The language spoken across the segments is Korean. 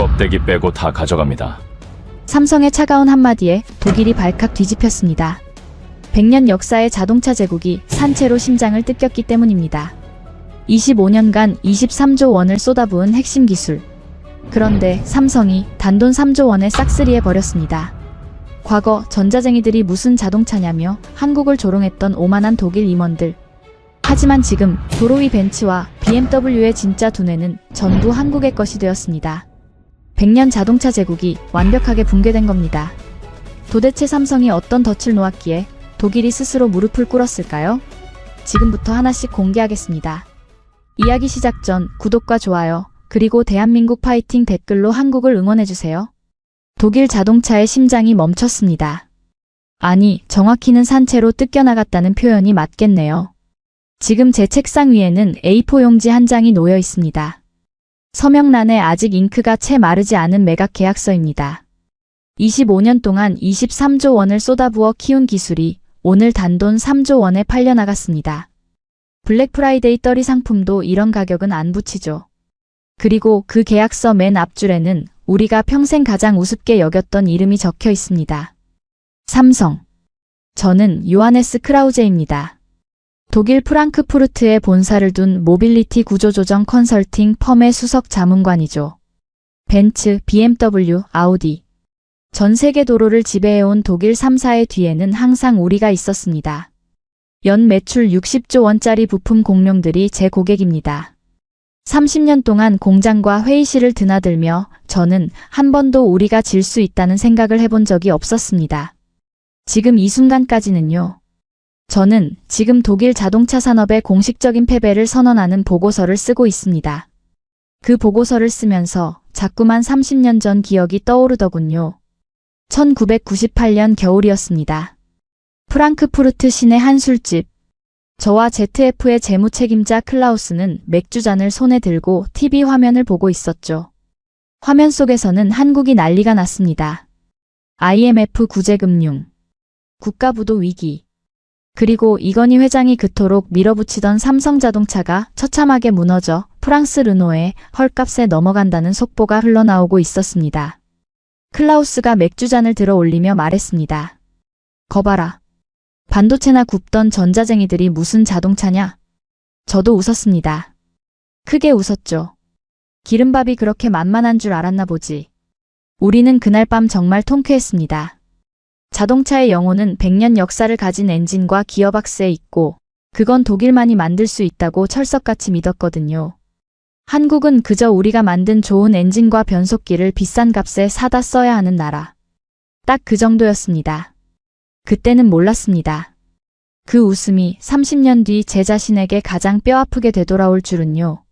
껍데기 빼고 다 가져갑니다. 삼성의 차가운 한마디에 독일이 발칵 뒤집혔습니다. 100년 역사의 자동차 제국이 산채로 심장을 뜯겼기 때문입니다. 25년간 23조 원을 쏟아부은 핵심 기술. 그런데 삼성이 단돈 3조 원에 싹쓸이해 버렸습니다. 과거 전자쟁이들이 무슨 자동차냐며 한국을 조롱했던 오만한 독일 임원들. 하지만 지금 도로 위 벤츠와 BMW의 진짜 두뇌는 전부 한국의 것이 되었습니다. 100년 자동차 제국이 완벽하게 붕괴된 겁니다. 도대체 삼성이 어떤 덫을 놓았기에 독일이 스스로 무릎을 꿇었을까요? 지금부터 하나씩 공개하겠습니다. 이야기 시작 전 구독과 좋아요, 그리고 대한민국 파이팅 댓글로 한국을 응원해주세요. 독일 자동차의 심장이 멈췄습니다. 아니, 정확히는 산채로 뜯겨나갔다는 표현이 맞겠네요. 지금 제 책상 위에는 A4 용지 한 장이 놓여 있습니다. 서명란에 아직 잉크가 채 마르지 않은 매각 계약서입니다. 25년 동안 23조 원을 쏟아부어 키운 기술이 오늘 단돈 3조 원에 팔려나갔습니다. 블랙 프라이데이 떨이 상품도 이런 가격은 안 붙이죠. 그리고 그 계약서 맨 앞줄에는 우리가 평생 가장 우습게 여겼던 이름이 적혀 있습니다. 삼성. 저는 요하네스 크라우제입니다. 독일 프랑크푸르트에 본사를 둔 모빌리티 구조조정 컨설팅 펌의 수석 자문관이죠. 벤츠, BMW, 아우디. 전 세계 도로를 지배해온 독일 3사의 뒤에는 항상 우리가 있었습니다. 연 매출 60조 원짜리 부품 공룡들이 제 고객입니다. 30년 동안 공장과 회의실을 드나들며 저는 한 번도 우리가 질 수 있다는 생각을 해본 적이 없었습니다. 지금 이 순간까지는요. 저는 지금 독일 자동차 산업의 공식적인 패배를 선언하는 보고서를 쓰고 있습니다. 그 보고서를 쓰면서 자꾸만 30년 전 기억이 떠오르더군요. 1998년 겨울이었습니다. 프랑크푸르트 시내 한 술집. 저와 ZF의 재무 책임자 클라우스는 맥주잔을 손에 들고 TV 화면을 보고 있었죠. 화면 속에서는 한국이 난리가 났습니다. IMF 구제금융, 국가부도 위기, 그리고 이건희 회장이 그토록 밀어붙이던 삼성자동차가 처참하게 무너져 프랑스 르노의 헐값에 넘어간다는 속보가 흘러나오고 있었습니다. 클라우스가 맥주잔을 들어 올리며 말했습니다. 거봐라. 반도체나 굽던 전자쟁이들이 무슨 자동차냐? 저도 웃었습니다. 크게 웃었죠. 기름밥이 그렇게 만만한 줄 알았나 보지. 우리는 그날 밤 정말 통쾌했습니다. 자동차의 영혼은 100년 역사를 가진 엔진과 기어박스에 있고 그건 독일만이 만들 수 있다고 철석같이 믿었거든요. 한국은 그저 우리가 만든 좋은 엔진과 변속기를 비싼 값에 사다 써야 하는 나라. 딱 그 정도였습니다. 그때는 몰랐습니다. 그 웃음이 30년 뒤 제 자신에게 가장 뼈아프게 되돌아올 줄은요.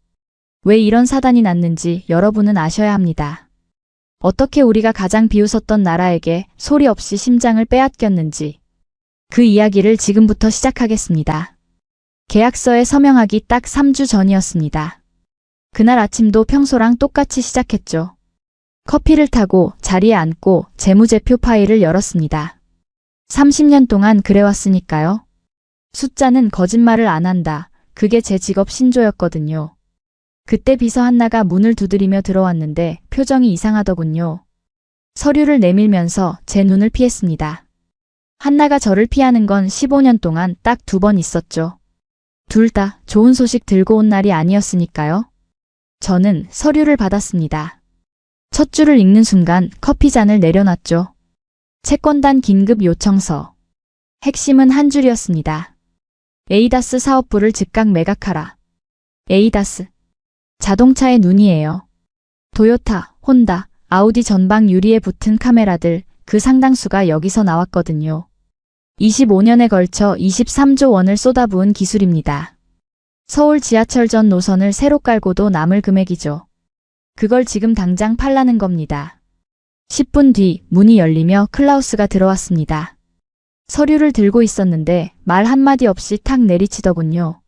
왜 이런 사단이 났는지 여러분은 아셔야 합니다. 어떻게 우리가 가장 비웃었던 나라에게 소리 없이 심장을 빼앗겼는지 그 이야기를 지금부터 시작하겠습니다. 계약서에 서명하기 딱 3주 전이었습니다. 그날 아침도 평소랑 똑같이 시작했죠. 커피를 타고 자리에 앉고 재무제표 파일을 열었습니다. 30년 동안 그래왔으니까요. 숫자는 거짓말을 안 한다. 그게 제 직업 신조였거든요. 그때 비서 한나가 문을 두드리며 들어왔는데 표정이 이상하더군요. 서류를 내밀면서 제 눈을 피했습니다. 한나가 저를 피하는 건 15년 동안 딱 2번 있었죠. 둘 다 좋은 소식 들고 온 날이 아니었으니까요. 저는 서류를 받았습니다. 첫 줄을 읽는 순간 커피잔을 내려놨죠. 채권단 긴급 요청서. 핵심은 한 줄이었습니다. 에이다스 사업부를 즉각 매각하라. 에이다스. 자동차의 눈이에요. 도요타, 혼다, 아우디 전방 유리에 붙은 카메라들 그 상당수가 여기서 나왔거든요. 25년에 걸쳐 23조 원을 쏟아부은 기술입니다. 서울 지하철 전 노선을 새로 깔고도 남을 금액이죠. 그걸 지금 당장 팔라는 겁니다. 10분 뒤 문이 열리며 클라우스가 들어왔습니다. 서류를 들고 있었는데 말 한마디 없이 탁 내리치더군요.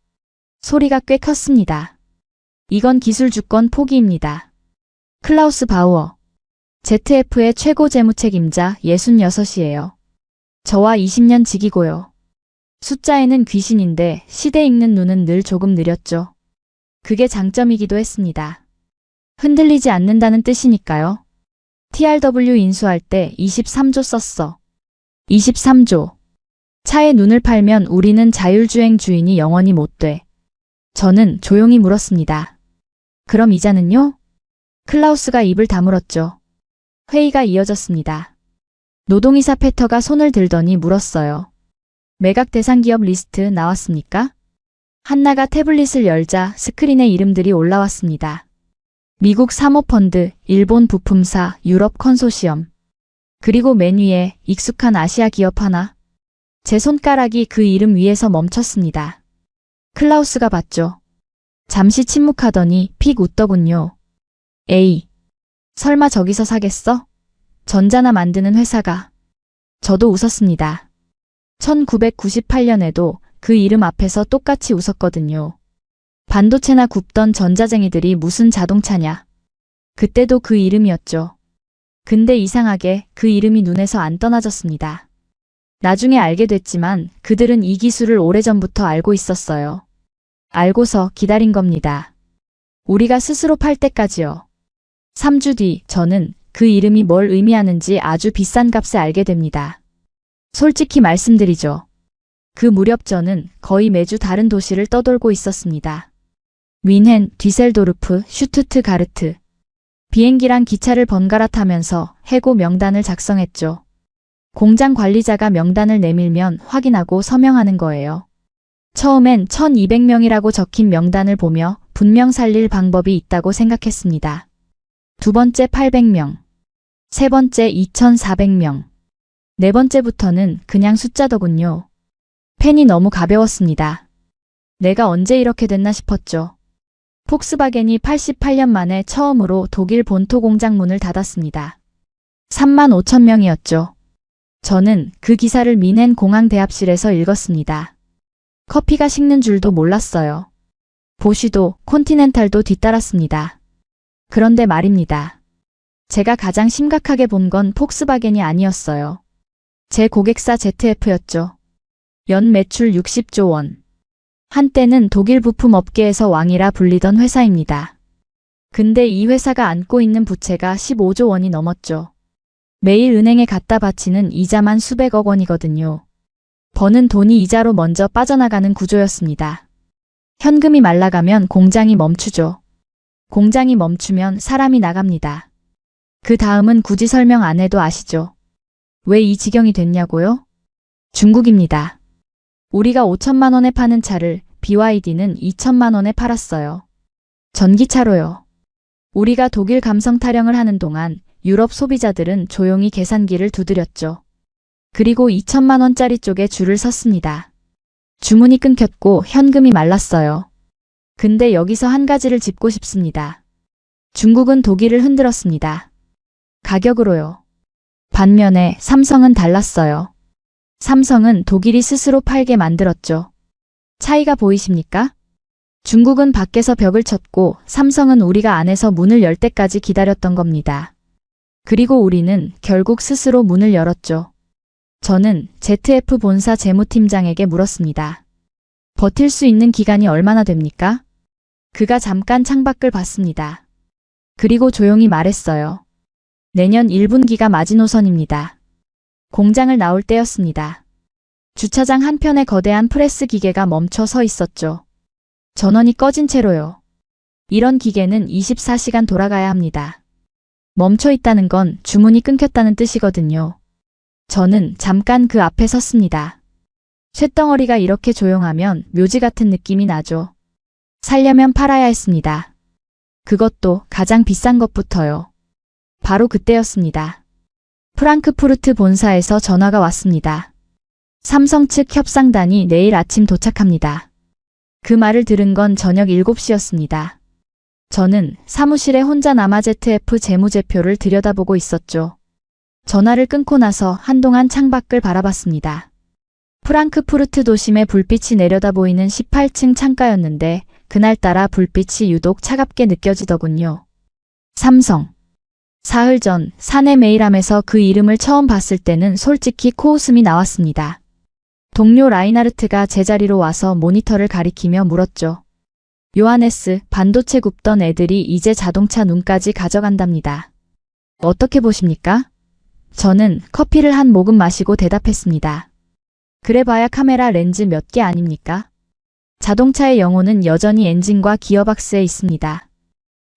소리가 꽤 컸습니다. 이건 기술 주권 포기입니다. 클라우스 바우어. ZF의 최고 재무 책임자 66이에요. 저와 20년 지기고요. 숫자에는 귀신인데 시대 읽는 눈은 늘 조금 느렸죠. 그게 장점이기도 했습니다. 흔들리지 않는다는 뜻이니까요. TRW 인수할 때 23조 썼어. 23조. 차에 눈을 팔면 우리는 자율주행 주인이 영원히 못 돼. 저는 조용히 물었습니다. 그럼 이자는요? 클라우스가 입을 다물었죠. 회의가 이어졌습니다. 노동이사 페터가 손을 들더니 물었어요. 매각 대상 기업 리스트 나왔습니까? 한나가 태블릿을 열자 스크린에 이름들이 올라왔습니다. 미국 사모펀드, 일본 부품사, 유럽 컨소시엄. 그리고 맨 위에 익숙한 아시아 기업 하나. 제 손가락이 그 이름 위에서 멈췄습니다. 클라우스가 봤죠. 잠시 침묵하더니 픽 웃더군요. 에이, 설마 저기서 사겠어? 전자나 만드는 회사가. 저도 웃었습니다. 1998년에도 그 이름 앞에서 똑같이 웃었거든요. 반도체나 굽던 전자쟁이들이 무슨 자동차냐. 그때도 그 이름이었죠. 근데 이상하게 그 이름이 눈에서 안 떠나졌습니다. 나중에 알게 됐지만 그들은 이 기술을 오래전부터 알고 있었어요. 알고서 기다린 겁니다. 우리가 스스로 팔 때까지요. 3주 뒤 저는 그 이름이 뭘 의미하는지 아주 비싼 값에 알게 됩니다. 솔직히 말씀드리죠. 그 무렵 저는 거의 매주 다른 도시를 떠돌고 있었습니다. 뮌헨, 뒤셀도르프, 슈투트가르트. 비행기랑 기차를 번갈아 타면서 해고 명단을 작성했죠. 공장 관리자가 명단을 내밀면 확인하고 서명하는 거예요. 처음엔 1200명이라고 적힌 명단을 보며 분명 살릴 방법이 있다고 생각했습니다. 두 번째 800명, 세 번째 2400명, 네 번째부터는 그냥 숫자더군요. 펜이 너무 가벼웠습니다. 내가 언제 이렇게 됐나 싶었죠. 폭스바겐이 88년 만에 처음으로 독일 본토 공장 문을 닫았습니다. 35,000명이었죠. 저는 그 기사를 뮌헨 공항 대합실에서 읽었습니다. 커피가 식는 줄도 몰랐어요. 보쉬도 콘티넨탈도 뒤따랐습니다. 그런데 말입니다. 제가 가장 심각하게 본 건 폭스바겐이 아니었어요. 제 고객사 ZF였죠. 연 매출 60조 원. 한때는 독일 부품 업계에서 왕이라 불리던 회사입니다. 근데 이 회사가 안고 있는 부채가 15조 원이 넘었죠. 매일 은행에 갖다 바치는 이자만 수백억 원이거든요. 버는 돈이 이자로 먼저 빠져나가는 구조였습니다. 현금이 말라가면 공장이 멈추죠. 공장이 멈추면 사람이 나갑니다. 그 다음은 굳이 설명 안 해도 아시죠? 왜 이 지경이 됐냐고요? 중국입니다. 우리가 5천만 원에 파는 차를 BYD는 2천만 원에 팔았어요. 전기차로요. 우리가 독일 감성 타령을 하는 동안 유럽 소비자들은 조용히 계산기를 두드렸죠. 그리고 2천만 원짜리 쪽에 줄을 섰습니다. 주문이 끊겼고 현금이 말랐어요. 근데 여기서 한 가지를 짚고 싶습니다. 중국은 독일을 흔들었습니다. 가격으로요. 반면에 삼성은 달랐어요. 삼성은 독일이 스스로 팔게 만들었죠. 차이가 보이십니까? 중국은 밖에서 벽을 쳤고 삼성은 우리가 안에서 문을 열 때까지 기다렸던 겁니다. 그리고 우리는 결국 스스로 문을 열었죠. 저는 ZF 본사 재무팀장에게 물었습니다. 버틸 수 있는 기간이 얼마나 됩니까? 그가 잠깐 창밖을 봤습니다. 그리고 조용히 말했어요. 내년 1분기가 마지노선입니다. 공장을 나올 때였습니다. 주차장 한편에 거대한 프레스 기계가 멈춰 서 있었죠. 전원이 꺼진 채로요. 이런 기계는 24시간 돌아가야 합니다. 멈춰 있다는 건 주문이 끊겼다는 뜻이거든요. 저는 잠깐 그 앞에 섰습니다. 쇳덩어리가 이렇게 조용하면 묘지 같은 느낌이 나죠. 살려면 팔아야 했습니다. 그것도 가장 비싼 것부터요. 바로 그때였습니다. 프랑크푸르트 본사에서 전화가 왔습니다. 삼성 측 협상단이 내일 아침 도착합니다. 그 말을 들은 건 저녁 7시였습니다. 저는 사무실에 혼자 남아 ZF 재무제표를 들여다보고 있었죠. 전화를 끊고 나서 한동안 창밖을 바라봤습니다. 프랑크푸르트 도심의 불빛이 내려다 보이는 18층 창가였는데 그날따라 불빛이 유독 차갑게 느껴지더군요. 삼성. 사흘 전 사내 메일함에서 그 이름을 처음 봤을 때는 솔직히 코웃음이 나왔습니다. 동료 라이나르트가 제자리로 와서 모니터를 가리키며 물었죠. 요하네스, 반도체 굽던 애들이 이제 자동차 눈까지 가져간답니다. 어떻게 보십니까? 저는 커피를 한 모금 마시고 대답했습니다. 그래봐야 카메라 렌즈 몇 개 아닙니까? 자동차의 영혼은 여전히 엔진과 기어박스에 있습니다.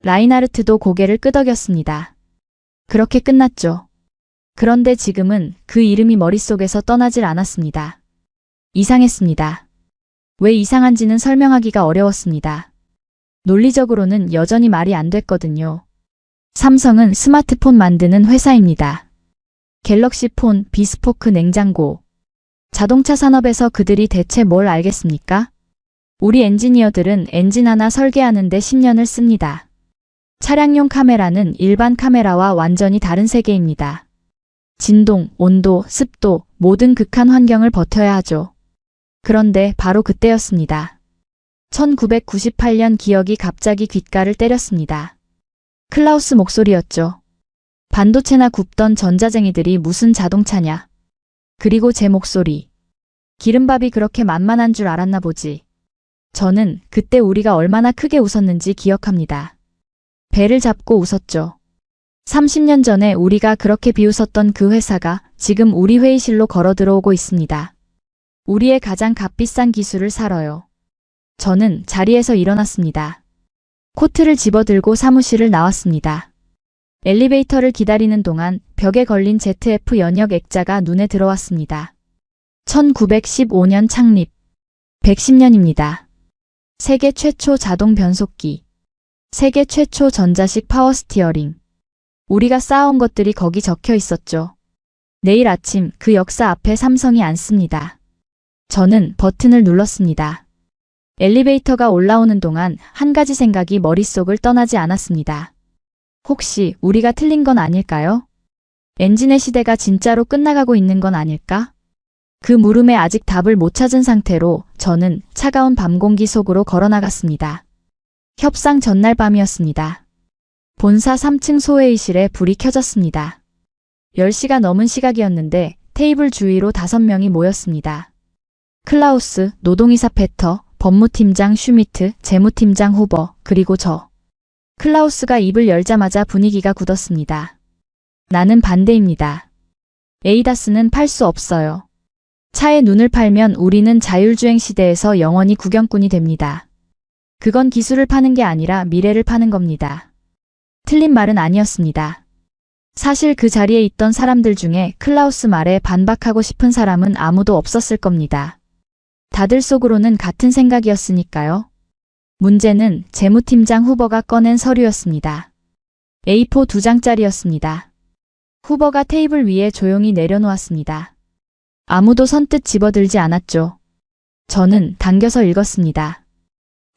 라인하르트도 고개를 끄덕였습니다. 그렇게 끝났죠. 그런데 지금은 그 이름이 머릿속에서 떠나질 않았습니다. 이상했습니다. 왜 이상한지는 설명하기가 어려웠습니다. 논리적으로는 여전히 말이 안 됐거든요. 삼성은 스마트폰 만드는 회사입니다. 갤럭시 폰, 비스포크 냉장고. 자동차 산업에서 그들이 대체 뭘 알겠습니까? 우리 엔지니어들은 엔진 하나 설계하는데 10년을 씁니다. 차량용 카메라는 일반 카메라와 완전히 다른 세계입니다. 진동, 온도, 습도, 모든 극한 환경을 버텨야 하죠. 그런데 바로 그때였습니다. 1998년 기억이 갑자기 귓가를 때렸습니다. 클라우스 목소리였죠. 반도체나 굽던 전자쟁이들이 무슨 자동차냐. 그리고 제 목소리. 기름밥이 그렇게 만만한 줄 알았나 보지. 저는 그때 우리가 얼마나 크게 웃었는지 기억합니다. 배를 잡고 웃었죠. 30년 전에 우리가 그렇게 비웃었던 그 회사가 지금 우리 회의실로 걸어 들어오고 있습니다. 우리의 가장 값비싼 기술을 사러요. 저는 자리에서 일어났습니다. 코트를 집어들고 사무실을 나왔습니다. 엘리베이터를 기다리는 동안 벽에 걸린 ZF 연역 액자가 눈에 들어왔습니다. 1915년 창립. 110년입니다. 세계 최초 자동 변속기. 세계 최초 전자식 파워 스티어링. 우리가 쌓아온 것들이 거기 적혀 있었죠. 내일 아침 그 역사 앞에 삼성이 앉습니다. 저는 버튼을 눌렀습니다. 엘리베이터가 올라오는 동안 한 가지 생각이 머릿속을 떠나지 않았습니다. 혹시 우리가 틀린 건 아닐까요? 엔진의 시대가 진짜로 끝나가고 있는 건 아닐까? 그 물음에 아직 답을 못 찾은 상태로 저는 차가운 밤 공기 속으로 걸어나갔습니다. 협상 전날 밤이었습니다. 본사 3층 소회의실에 불이 켜졌습니다. 10시가 넘은 시각이었는데 테이블 주위로 5명이 모였습니다. 클라우스, 노동이사 페터, 법무팀장 슈미트, 재무팀장 후버, 그리고 저. 클라우스가 입을 열자마자 분위기가 굳었습니다. 나는 반대입니다. 에이다스는 팔 수 없어요. 차에 눈을 팔면 우리는 자율주행 시대에서 영원히 구경꾼이 됩니다. 그건 기술을 파는 게 아니라 미래를 파는 겁니다. 틀린 말은 아니었습니다. 사실 그 자리에 있던 사람들 중에 클라우스 말에 반박하고 싶은 사람은 아무도 없었을 겁니다. 다들 속으로는 같은 생각이었으니까요. 문제는 재무팀장 후버가 꺼낸 서류였습니다. A4 2장짜리였습니다. 후버가 테이블 위에 조용히 내려놓았습니다. 아무도 선뜻 집어들지 않았죠. 저는 당겨서 읽었습니다.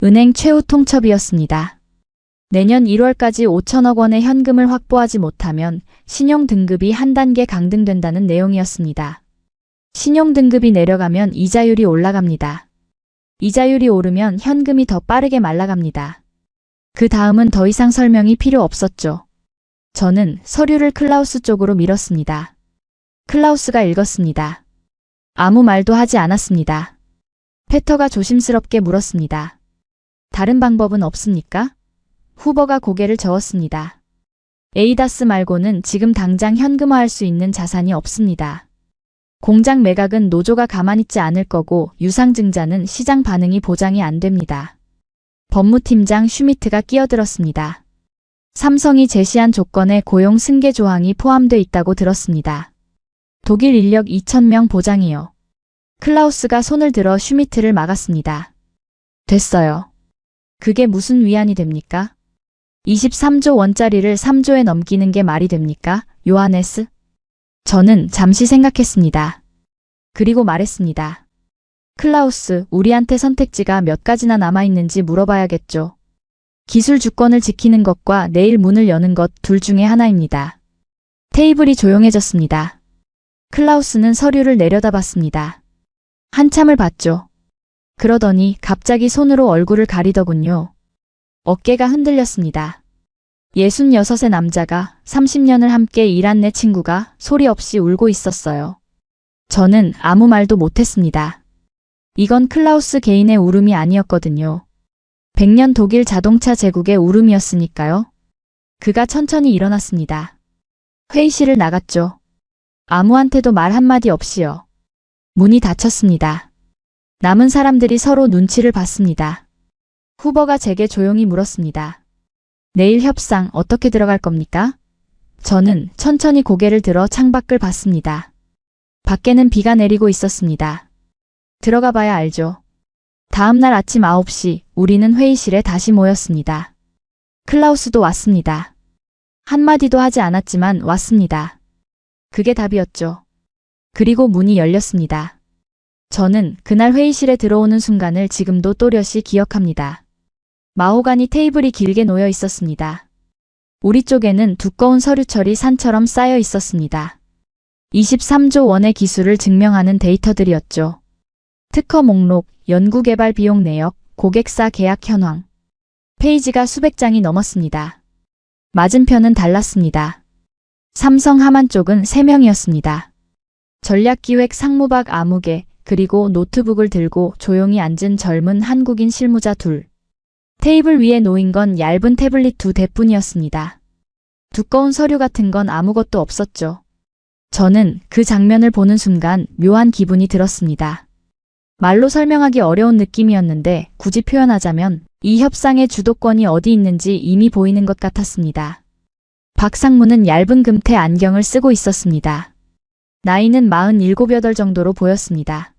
은행 최후 통첩이었습니다. 내년 1월까지 5천억 원의 현금을 확보하지 못하면 신용등급이 한 단계 강등된다는 내용이었습니다. 신용등급이 내려가면 이자율이 올라갑니다. 이자율이 오르면 현금이 더 빠르게 말라갑니다. 그 다음은 더 이상 설명이 필요 없었죠. 저는 서류를 클라우스 쪽으로 밀었습니다. 클라우스가 읽었습니다. 아무 말도 하지 않았습니다. 페터가 조심스럽게 물었습니다. 다른 방법은 없습니까? 후버가 고개를 저었습니다. 에이다스 말고는 지금 당장 현금화할 수 있는 자산이 없습니다. 공장 매각은 노조가 가만히 있지 않을 거고 유상증자는 시장 반응이 보장이 안 됩니다. 법무팀장 슈미트가 끼어들었습니다. 삼성이 제시한 조건에 고용 승계 조항이 포함돼 있다고 들었습니다. 독일 인력 2,000명 보장이요. 클라우스가 손을 들어 슈미트를 막았습니다. 됐어요. 그게 무슨 위안이 됩니까? 23조 원짜리를 3조에 넘기는 게 말이 됩니까? 요하네스? 저는 잠시 생각했습니다. 그리고 말했습니다. 클라우스, 우리한테 선택지가 몇 가지나 남아있는지 물어봐야겠죠. 기술 주권을 지키는 것과 내일 문을 여는 것 둘 중에 하나입니다. 테이블이 조용해졌습니다. 클라우스는 서류를 내려다봤습니다. 한참을 봤죠. 그러더니 갑자기 손으로 얼굴을 가리더군요. 어깨가 흔들렸습니다. 66의 남자가 30년을 함께 일한 내 친구가 소리 없이 울고 있었어요. 저는 아무 말도 못했습니다. 이건 클라우스 개인의 울음이 아니었거든요. 100년 독일 자동차 제국의 울음이었으니까요. 그가 천천히 일어났습니다. 회의실을 나갔죠. 아무한테도 말 한마디 없이요. 문이 닫혔습니다. 남은 사람들이 서로 눈치를 봤습니다. 후보가 제게 조용히 물었습니다. 내일 협상 어떻게 들어갈 겁니까? 저는 천천히 고개를 들어 창밖을 봤습니다. 밖에는 비가 내리고 있었습니다. 들어가 봐야 알죠. 다음 날 아침 9시 우리는 회의실에 다시 모였습니다. 클라우스도 왔습니다. 한마디도 하지 않았지만 왔습니다. 그게 답이었죠. 그리고 문이 열렸습니다. 저는 그날 회의실에 들어오는 순간을 지금도 또렷이 기억합니다. 마호가니 테이블이 길게 놓여 있었습니다. 우리 쪽에는 두꺼운 서류철이 산처럼 쌓여 있었습니다. 23조 원의 기술을 증명하는 데이터들이었죠. 특허 목록, 연구개발 비용 내역, 고객사 계약 현황. 페이지가 수백 장이 넘었습니다. 맞은편은 달랐습니다. 삼성 하만 쪽은 3명이었습니다. 전략기획 상무박 아무개, 그리고 노트북을 들고 조용히 앉은 젊은 한국인 실무자 둘. 테이블 위에 놓인 건 얇은 태블릿 2대뿐이었습니다. 두꺼운 서류 같은 건 아무것도 없었죠. 저는 그 장면을 보는 순간 묘한 기분이 들었습니다. 말로 설명하기 어려운 느낌이었는데 굳이 표현하자면 이 협상의 주도권이 어디 있는지 이미 보이는 것 같았습니다. 박상무는 얇은 금태 안경을 쓰고 있었습니다. 나이는 47, 8 정도로 보였습니다.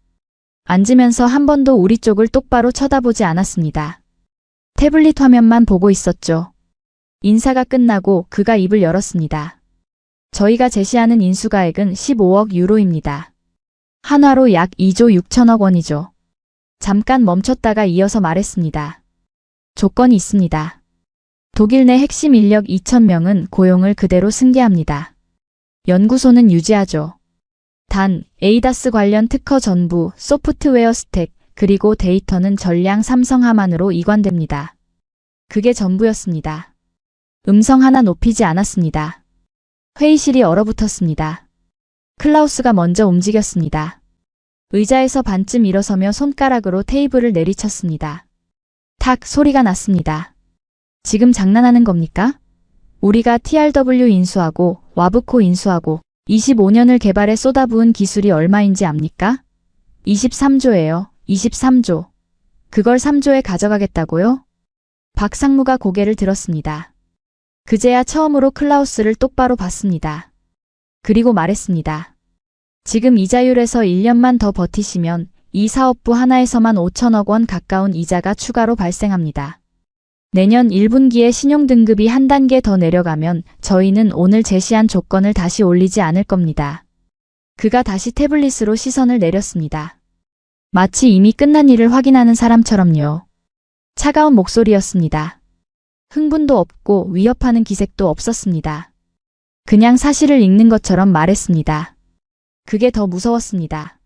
앉으면서 한 번도 우리 쪽을 똑바로 쳐다보지 않았습니다. 태블릿 화면만 보고 있었죠. 인사가 끝나고 그가 입을 열었습니다. 저희가 제시하는 인수가액은 15억 유로입니다. 한화로 약 2조 6천억 원이죠. 잠깐 멈췄다가 이어서 말했습니다. 조건이 있습니다. 독일 내 핵심 인력 2,000명은 고용을 그대로 승계합니다. 연구소는 유지하죠. 단, 에이다스 관련 특허 전부, 소프트웨어 스택, 그리고 데이터는 전량 삼성 하만으로 이관됩니다. 그게 전부였습니다. 음성 하나 높이지 않았습니다. 회의실이 얼어붙었습니다. 클라우스가 먼저 움직였습니다. 의자에서 반쯤 일어서며 손가락으로 테이블을 내리쳤습니다. 탁 소리가 났습니다. 지금 장난하는 겁니까? 우리가 TRW 인수하고 와브코 인수하고 25년을 개발에 쏟아부은 기술이 얼마인지 압니까? 23조예요. 23조. 그걸 3조에 가져가겠다고요? 박상무가 고개를 들었습니다. 그제야 처음으로 클라우스를 똑바로 봤습니다. 그리고 말했습니다. 지금 이자율에서 1년만 더 버티시면 이 사업부 하나에서만 5천억 원 가까운 이자가 추가로 발생합니다. 내년 1분기에 신용등급이 한 단계 더 내려가면 저희는 오늘 제시한 조건을 다시 올리지 않을 겁니다. 그가 다시 태블릿으로 시선을 내렸습니다. 마치 이미 끝난 일을 확인하는 사람처럼요. 차가운 목소리였습니다. 흥분도 없고 위협하는 기색도 없었습니다. 그냥 사실을 읽는 것처럼 말했습니다. 그게 더 무서웠습니다.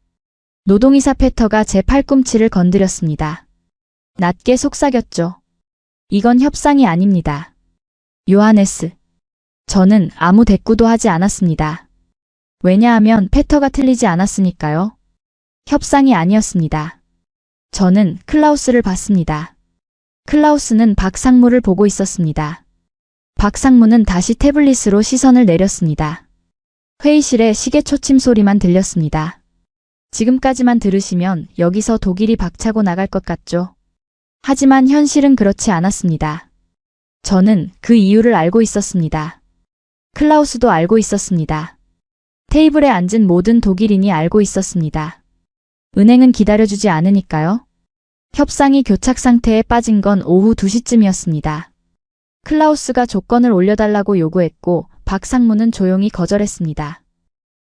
노동이사 페터가 제 팔꿈치를 건드렸습니다. 낮게 속삭였죠. 이건 협상이 아닙니다. 요하네스. 저는 아무 대꾸도 하지 않았습니다. 왜냐하면 페터가 틀리지 않았으니까요. 협상이 아니었습니다. 저는 클라우스를 봤습니다. 클라우스는 박상무를 보고 있었습니다. 박상무는 다시 태블릿으로 시선을 내렸습니다. 회의실에 시계 초침 소리만 들렸습니다. 지금까지만 들으시면 여기서 독일이 박차고 나갈 것 같죠? 하지만 현실은 그렇지 않았습니다. 저는 그 이유를 알고 있었습니다. 클라우스도 알고 있었습니다. 테이블에 앉은 모든 독일인이 알고 있었습니다. 은행은 기다려주지 않으니까요. 협상이 교착 상태에 빠진 건 오후 2시쯤이었습니다. 클라우스가 조건을 올려달라고 요구했고 박상무는 조용히 거절했습니다.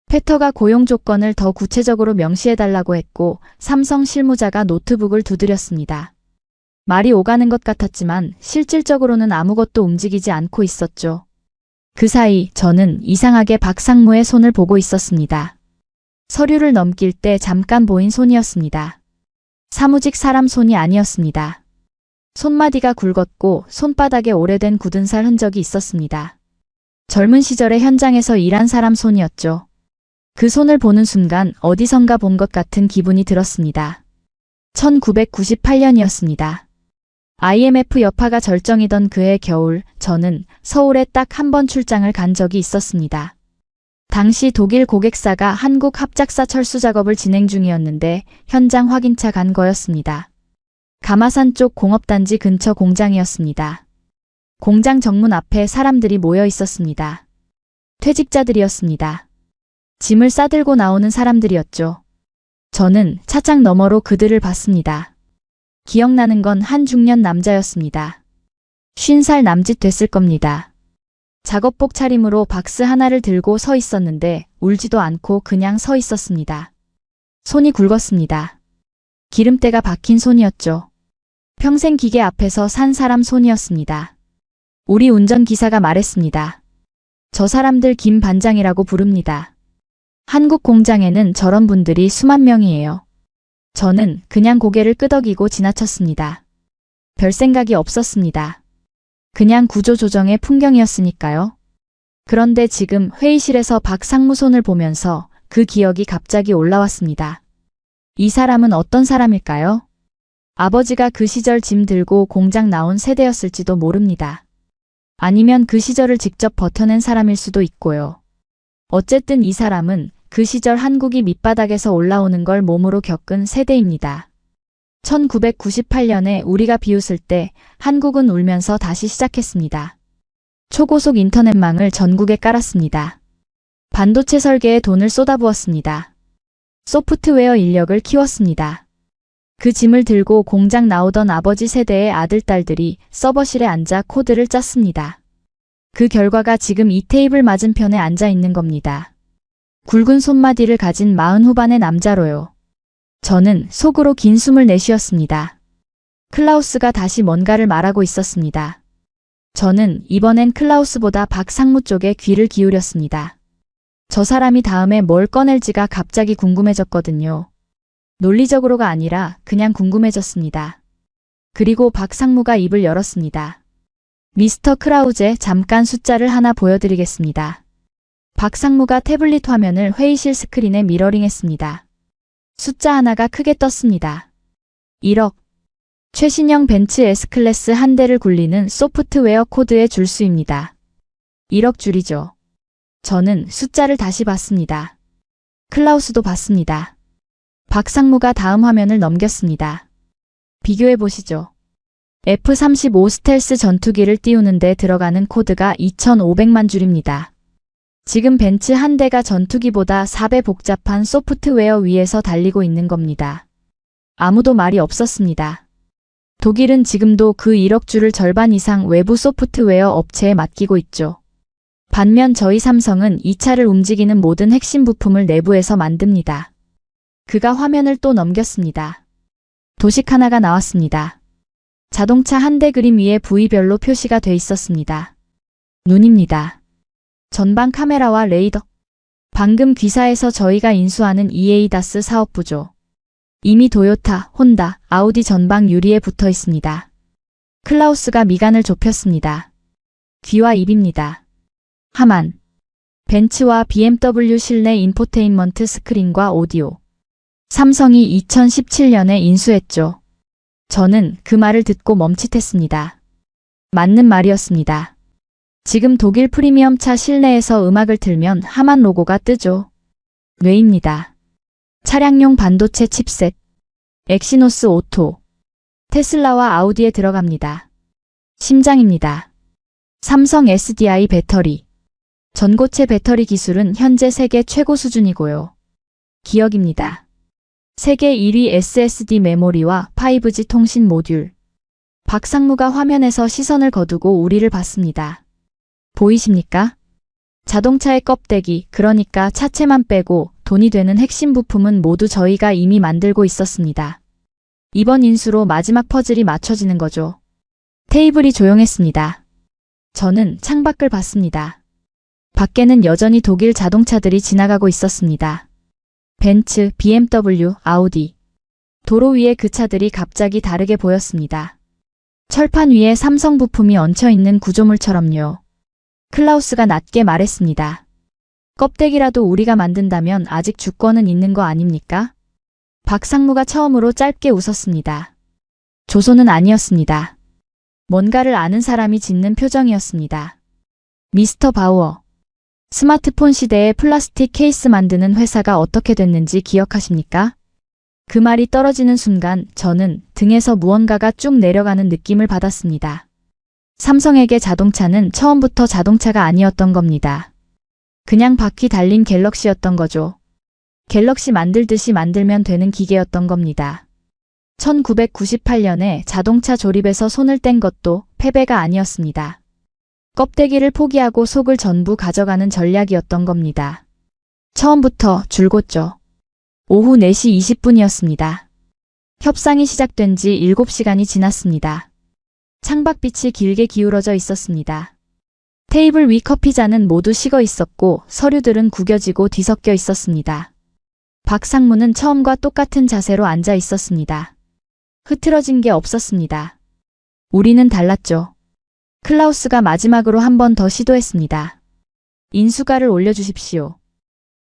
페터가 고용 조건을 더 구체적으로 명시해달라고 했고 삼성 실무자가 노트북을 두드렸습니다. 말이 오가는 것 같았지만 실질적으로는 아무것도 움직이지 않고 있었죠. 그 사이 저는 이상하게 박상무의 손을 보고 있었습니다. 서류를 넘길 때 잠깐 보인 손이었습니다. 사무직 사람 손이 아니었습니다. 손마디가 굵었고 손바닥에 오래된 굳은 살 흔적이 있었습니다. 젊은 시절에 현장에서 일한 사람 손이었죠. 그 손을 보는 순간 어디선가 본 것 같은 기분이 들었습니다. 1998년이었습니다. IMF 여파가 절정이던 그해 겨울, 저는 서울에 딱 한 번 출장을 간 적이 있었습니다. 당시 독일 고객사가 한국 합작사 철수 작업을 진행 중이었는데 현장 확인차 간 거였습니다. 가마산 쪽 공업단지 근처 공장이었습니다. 공장 정문 앞에 사람들이 모여 있었습니다. 퇴직자들이었습니다. 짐을 싸들고 나오는 사람들이었죠. 저는 차창 너머로 그들을 봤습니다. 기억나는 건 한 중년 남자였습니다. 50살 남짓 됐을 겁니다. 작업복 차림으로 박스 하나를 들고 서 있었는데 울지도 않고 그냥 서 있었습니다. 손이 굵었습니다. 기름때가 박힌 손이었죠. 평생 기계 앞에서 산 사람 손이었습니다. 우리 운전기사가 말했습니다. 저 사람들 김 반장이라고 부릅니다. 한국 공장에는 저런 분들이 수만 명이에요. 저는 그냥 고개를 끄덕이고 지나쳤습니다. 별 생각이 없었습니다. 그냥 구조조정의 풍경이었으니까요. 그런데 지금 회의실에서 박 상무손을 보면서 그 기억이 갑자기 올라왔습니다. 이 사람은 어떤 사람일까요? 아버지가 그 시절 짐 들고 공장 나온 세대였을지도 모릅니다. 아니면 그 시절을 직접 버텨낸 사람일 수도 있고요. 어쨌든 이 사람은 그 시절 한국이 밑바닥에서 올라오는 걸 몸으로 겪은 세대입니다. 1998년에 우리가 비웃을 때 한국은 울면서 다시 시작했습니다. 초고속 인터넷망을 전국에 깔았습니다. 반도체 설계에 돈을 쏟아부었습니다. 소프트웨어 인력을 키웠습니다. 그 짐을 들고 공장 나오던 아버지 세대의 아들, 딸들이 서버실에 앉아 코드를 짰습니다. 그 결과가 지금 이 테이블 맞은편에 앉아 있는 겁니다. 굵은 손마디를 가진 40 후반의 남자로요. 저는 속으로 긴 숨을 내쉬었습니다. 클라우스가 다시 뭔가를 말하고 있었습니다. 저는 이번엔 클라우스보다 박 상무 쪽에 귀를 기울였습니다. 저 사람이 다음에 뭘 꺼낼지가 갑자기 궁금해졌거든요. 논리적으로가 아니라 그냥 궁금해졌습니다. 그리고 박 상무가 입을 열었습니다. 미스터 크라우제, 잠깐 숫자를 하나 보여드리겠습니다. 박 상무가 태블릿 화면을 회의실 스크린에 미러링했습니다. 숫자 하나가 크게 떴습니다. 1억. 최신형 벤츠 S클래스 한 대를 굴리는 소프트웨어 코드의 줄수입니다. 1억 줄이죠. 저는 숫자를 다시 봤습니다. 클라우스도 봤습니다. 박 상무가 다음 화면을 넘겼습니다. 비교해 보시죠. F-35 스텔스 전투기를 띄우는 데 들어가는 코드가 2,500만 줄입니다. 지금 벤츠 한 대가 전투기보다 4배 복잡한 소프트웨어 위에서 달리고 있는 겁니다. 아무도 말이 없었습니다. 독일은 지금도 그 1억 줄을 절반 이상 외부 소프트웨어 업체에 맡기고 있죠. 반면 저희 삼성은 이 차를 움직이는 모든 핵심 부품을 내부에서 만듭니다. 그가 화면을 또 넘겼습니다. 도식 하나가 나왔습니다. 자동차 한 대 그림 위에 부위별로 표시가 돼 있었습니다. 눈입니다. 전방 카메라와 레이더. 방금 귀사에서 저희가 인수하는 EADAS 사업부죠. 이미 도요타, 혼다, 아우디 전방 유리에 붙어 있습니다. 클라우스가 미간을 좁혔습니다. 귀와 입입니다. 하만. 벤츠와 BMW 실내 인포테인먼트 스크린과 오디오. 삼성이 2017년에 인수했죠. 저는 그 말을 듣고 멈칫했습니다. 맞는 말이었습니다. 지금 독일 프리미엄 차 실내에서 음악을 틀면 하만 로고가 뜨죠. 뇌입니다. 차량용 반도체 칩셋. 엑시노스 오토. 테슬라와 아우디에 들어갑니다. 심장입니다. 삼성 SDI 배터리. 전고체 배터리 기술은 현재 세계 최고 수준이고요. 기억입니다. 세계 1위 SSD 메모리와 5G 통신 모듈. 박 상무가 화면에서 시선을 거두고 우리를 봤습니다. 보이십니까? 자동차의 껍데기, 그러니까 차체만 빼고 돈이 되는 핵심 부품은 모두 저희가 이미 만들고 있었습니다. 이번 인수로 마지막 퍼즐이 맞춰지는 거죠. 테이블이 조용했습니다. 저는 창밖을 봤습니다. 밖에는 여전히 독일 자동차들이 지나가고 있었습니다. 벤츠, BMW, 아우디. 도로 위에 그 차들이 갑자기 다르게 보였습니다. 철판 위에 삼성 부품이 얹혀있는 구조물처럼요. 클라우스가 낮게 말했습니다. 껍데기라도 우리가 만든다면 아직 주권은 있는 거 아닙니까? 박 상무가 처음으로 짧게 웃었습니다. 조소는 아니었습니다. 뭔가를 아는 사람이 짓는 표정이었습니다. 미스터 바우어. 스마트폰 시대에 플라스틱 케이스 만드는 회사가 어떻게 됐는지 기억하십니까? 그 말이 떨어지는 순간 저는 등에서 무언가가 쭉 내려가는 느낌을 받았습니다. 삼성에게 자동차는 처음부터 자동차가 아니었던 겁니다. 그냥 바퀴 달린 갤럭시였던 거죠. 갤럭시 만들듯이 만들면 되는 기계였던 겁니다. 1998년에 자동차 조립에서 손을 뗀 것도 패배가 아니었습니다. 껍데기를 포기하고 속을 전부 가져가는 전략이었던 겁니다. 처음부터 줄곧 오후 4시 20분이었습니다. 협상이 시작된 지 7시간이 지났습니다. 창밖빛이 길게 기울어져 있었습니다. 테이블 위 커피잔은 모두 식어 있었고 서류들은 구겨지고 뒤섞여 있었습니다. 박상무는 처음과 똑같은 자세로 앉아 있었습니다. 흐트러진 게 없었습니다. 우리는 달랐죠. 클라우스가 마지막으로 한 번 더 시도했습니다. 인수가를 올려주십시오.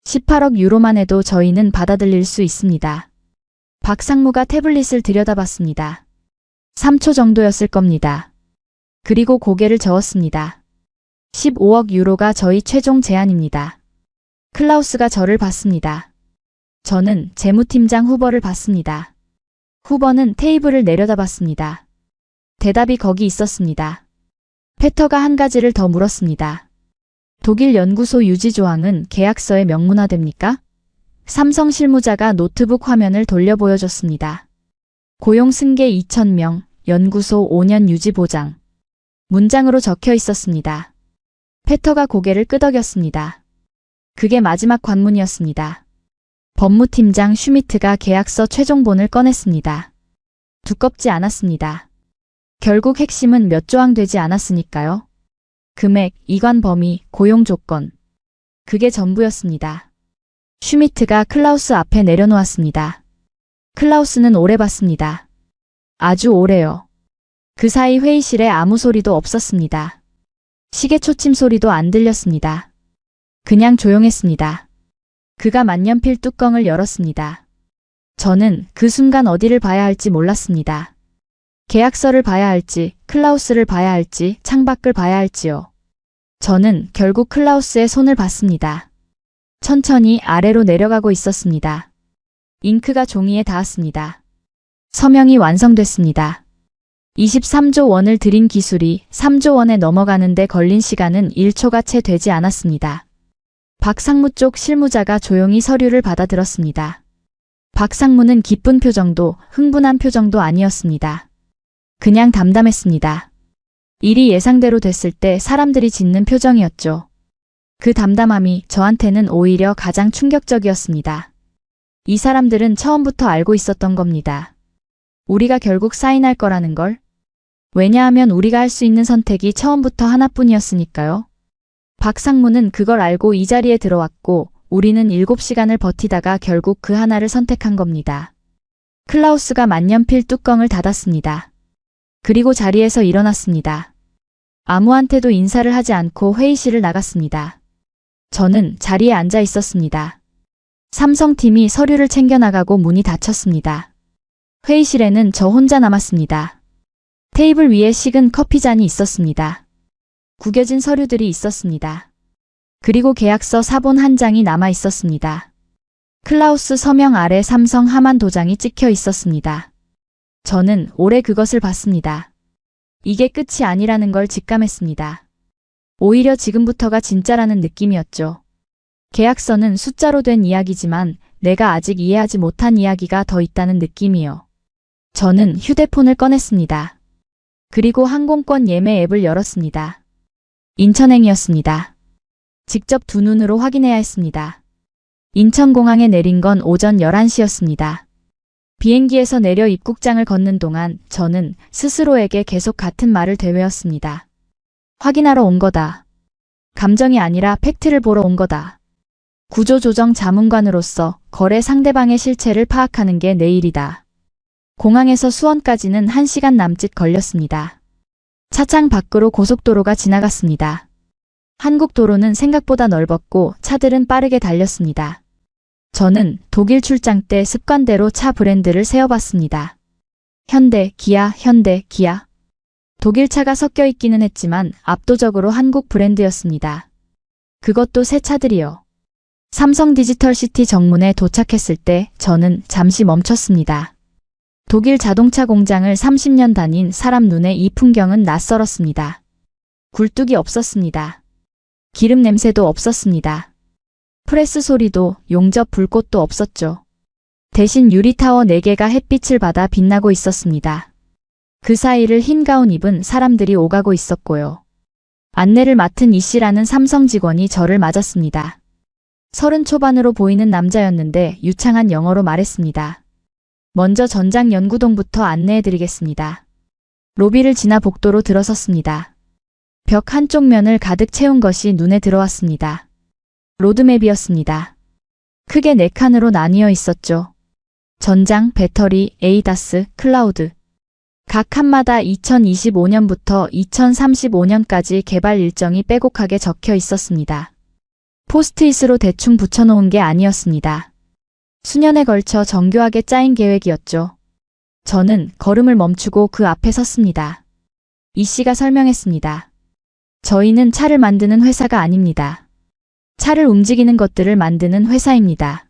18억 유로만 해도 저희는 받아들일 수 있습니다. 박상무가 태블릿을 들여다봤습니다. 3초 정도였을 겁니다. 그리고 고개를 저었습니다. 15억 유로가 저희 최종 제안입니다. 클라우스가 저를 봤습니다. 저는 재무팀장 후보를 봤습니다. 후보는 테이블을 내려다봤습니다. 대답이 거기 있었습니다. 페터가 한 가지를 더 물었습니다. 독일 연구소 유지 조항은 계약서에 명문화됩니까? 삼성 실무자가 노트북 화면을 돌려 보여줬습니다. 고용 승계 2,000명, 연구소 5년 유지 보장. 문장으로 적혀 있었습니다. 페터가 고개를 끄덕였습니다. 그게 마지막 관문이었습니다. 법무팀장 슈미트가 계약서 최종본을 꺼냈습니다. 두껍지 않았습니다. 결국 핵심은 몇 조항 되지 않았으니까요. 금액, 이관 범위, 고용 조건. 그게 전부였습니다. 슈미트가 클라우스 앞에 내려놓았습니다. 클라우스는 오래 봤습니다. 아주 오래요. 그 사이 회의실에 아무 소리도 없었습니다. 시계 초침 소리도 안 들렸습니다. 그냥 조용했습니다. 그가 만년필 뚜껑을 열었습니다. 저는 그 순간 어디를 봐야 할지 몰랐습니다. 계약서를 봐야 할지, 클라우스를 봐야 할지, 창밖을 봐야 할지요. 저는 결국 클라우스의 손을 봤습니다. 천천히 아래로 내려가고 있었습니다. 잉크가 종이에 닿았습니다. 서명이 완성됐습니다. 23조 원을 들인 기술이 3조 원에 넘어가는데 걸린 시간은 1초가 채 되지 않았습니다. 박상무 쪽 실무자가 조용히 서류를 받아들었습니다. 박상무는 기쁜 표정도 흥분한 표정도 아니었습니다. 그냥 담담했습니다. 일이 예상대로 됐을 때 사람들이 짓는 표정이었죠. 그 담담함이 저한테는 오히려 가장 충격적이었습니다. 이 사람들은 처음부터 알고 있었던 겁니다. 우리가 결국 사인할 거라는 걸. 왜냐하면 우리가 할 수 있는 선택이 처음부터 하나뿐이었으니까요. 박상무는 그걸 알고 이 자리에 들어왔고 우리는 7시간을 버티다가 결국 그 하나를 선택한 겁니다. 클라우스가 만년필 뚜껑을 닫았습니다. 그리고 자리에서 일어났습니다. 아무한테도 인사를 하지 않고 회의실을 나갔습니다. 저는 자리에 앉아 있었습니다. 삼성팀이 서류를 챙겨나가고 문이 닫혔습니다. 회의실에는 저 혼자 남았습니다. 테이블 위에 식은 커피잔이 있었습니다. 구겨진 서류들이 있었습니다. 그리고 계약서 사본 한 장이 남아 있었습니다. 클라우스 서명 아래 삼성 하만 도장이 찍혀 있었습니다. 저는 오래 그것을 봤습니다. 이게 끝이 아니라는 걸 직감했습니다. 오히려 지금부터가 진짜라는 느낌이었죠. 계약서는 숫자로 된 이야기지만 내가 아직 이해하지 못한 이야기가 더 있다는 느낌이요. 저는 휴대폰을 꺼냈습니다. 그리고 항공권 예매 앱을 열었습니다. 인천행이었습니다. 직접 두 눈으로 확인해야 했습니다. 인천공항에 내린 건 오전 11시였습니다. 비행기에서 내려 입국장을 걷는 동안 저는 스스로에게 계속 같은 말을 되뇌었습니다. 확인하러 온 거다. 감정이 아니라 팩트를 보러 온 거다. 구조조정 자문관으로서 거래 상대방의 실체를 파악하는 게 내 일이다. 공항에서 수원까지는 1시간 남짓 걸렸습니다. 차창 밖으로 고속도로가 지나갔습니다. 한국 도로는 생각보다 넓었고 차들은 빠르게 달렸습니다. 저는 독일 출장 때 습관대로 차 브랜드를 세어봤습니다. 현대, 기아, 현대, 기아. 독일 차가 섞여 있기는 했지만 압도적으로 한국 브랜드였습니다. 그것도 새 차들이요. 삼성 디지털시티 정문에 도착했을 때 저는 잠시 멈췄습니다. 독일 자동차 공장을 30년 다닌 사람 눈에 이 풍경은 낯설었습니다. 굴뚝이 없었습니다. 기름 냄새도 없었습니다. 프레스 소리도 용접 불꽃도 없었죠. 대신 유리타워 4개가 햇빛을 받아 빛나고 있었습니다. 그 사이를 흰 가운 입은 사람들이 오가고 있었고요. 안내를 맡은 이 씨라는 삼성 직원이 저를 맞았습니다. 30 초반으로 보이는 남자였는데 유창한 영어로 말했습니다. 먼저 전장 연구동부터 안내해드리겠습니다. 로비를 지나 복도로 들어섰습니다. 벽 한쪽 면을 가득 채운 것이 눈에 들어왔습니다. 로드맵이었습니다. 크게 4칸으로 나뉘어 있었죠. 전장, 배터리, 에이다스, 클라우드. 각 칸마다 2025년부터 2035년까지 개발 일정이 빼곡하게 적혀 있었습니다. 포스트잇으로 대충 붙여놓은 게 아니었습니다. 수년에 걸쳐 정교하게 짜인 계획이었죠. 저는 걸음을 멈추고 그 앞에 섰습니다. 이 씨가 설명했습니다. 저희는 차를 만드는 회사가 아닙니다. 차를 움직이는 것들을 만드는 회사입니다.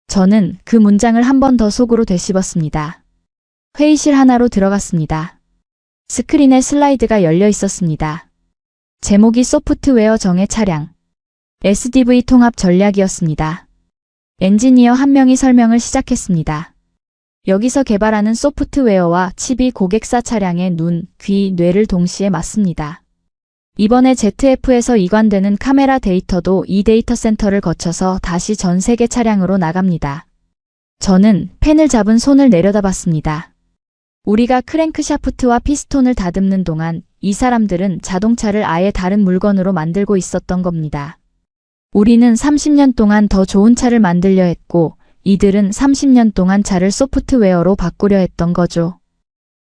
저는 그 문장을 한 번 더 속으로 되씹었습니다. 회의실 하나로 들어갔습니다. 스크린에 슬라이드가 열려 있었습니다. 제목이 소프트웨어 정의 차량. SDV 통합 전략이었습니다. 엔지니어 한 명이 설명을 시작했습니다. 여기서 개발하는 소프트웨어와 칩이 고객사 차량의 눈, 귀, 뇌를 동시에 맞습니다. 이번에 ZF에서 이관되는 카메라 데이터도 이 데이터 센터를 거쳐서 다시 전 세계 차량으로 나갑니다. 저는 펜을 잡은 손을 내려다봤습니다. 우리가 크랭크샤프트와 피스톤을 다듬는 동안 이 사람들은 자동차를 아예 다른 물건으로 만들고 있었던 겁니다. 우리는 30년 동안 더 좋은 차를 만들려 했고 이들은 30년 동안 차를 소프트웨어로 바꾸려 했던 거죠.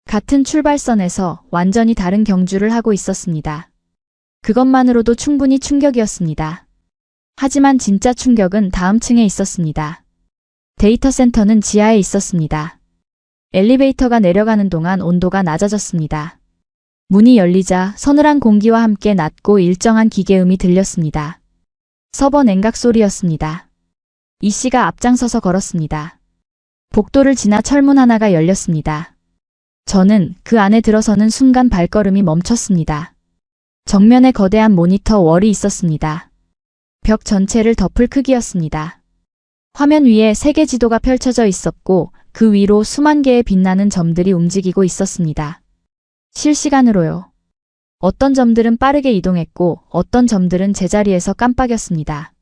같은 출발선에서 완전히 다른 경주를 하고 있었습니다. 그것만으로도 충분히 충격이었습니다. 하지만 진짜 충격은 다음 층에 있었습니다. 데이터 센터는 지하에 있었습니다. 엘리베이터가 내려가는 동안 온도가 낮아졌습니다. 문이 열리자 서늘한 공기와 함께 낮고 일정한 기계음이 들렸습니다. 서버 냉각 소리였습니다. 이 씨가 앞장서서 걸었습니다. 복도를 지나 철문 하나가 열렸습니다. 저는 그 안에 들어서는 순간 발걸음이 멈췄습니다. 정면에 거대한 모니터 월이 있었습니다. 벽 전체를 덮을 크기였습니다. 화면 위에 세계 지도가 펼쳐져 있었고 그 위로 수만 개의 빛나는 점들이 움직이고 있었습니다. 실시간으로요. 어떤 점들은 빠르게 이동했고 어떤 점들은 제자리에서 깜빡였습니다.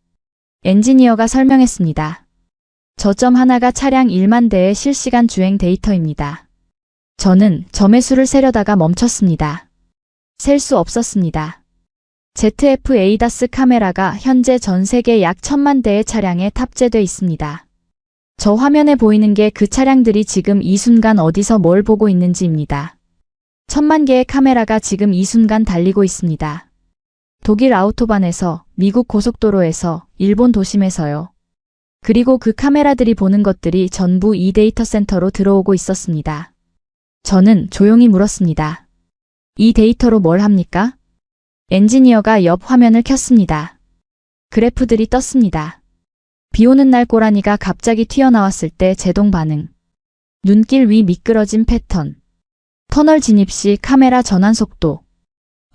엔지니어가 설명했습니다. 저 점 하나가 차량 1만 대의 실시간 주행 데이터입니다. 저는 점의 수를 세려다가 멈췄습니다. 셀 수 없었습니다. ZF 에이다스 카메라가 현재 전 세계 약 1000만 대의 차량에 탑재돼 있습니다. 저 화면에 보이는 게 그 차량들이 지금 이 순간 어디서 뭘 보고 있는지입니다. 1000만 개의 카메라가 지금 이 순간 달리고 있습니다. 독일 아우토반에서, 미국 고속도로에서, 일본 도심에서요. 그리고 그 카메라들이 보는 것들이 전부 이 데이터 센터로 들어오고 있었습니다. 저는 조용히 물었습니다. 이 데이터로 뭘 합니까? 엔지니어가 옆 화면을 켰습니다. 그래프들이 떴습니다. 비 오는 날 고라니가 갑자기 튀어나왔을 때 제동 반응. 눈길 위 미끄러진 패턴. 터널 진입 시 카메라 전환 속도.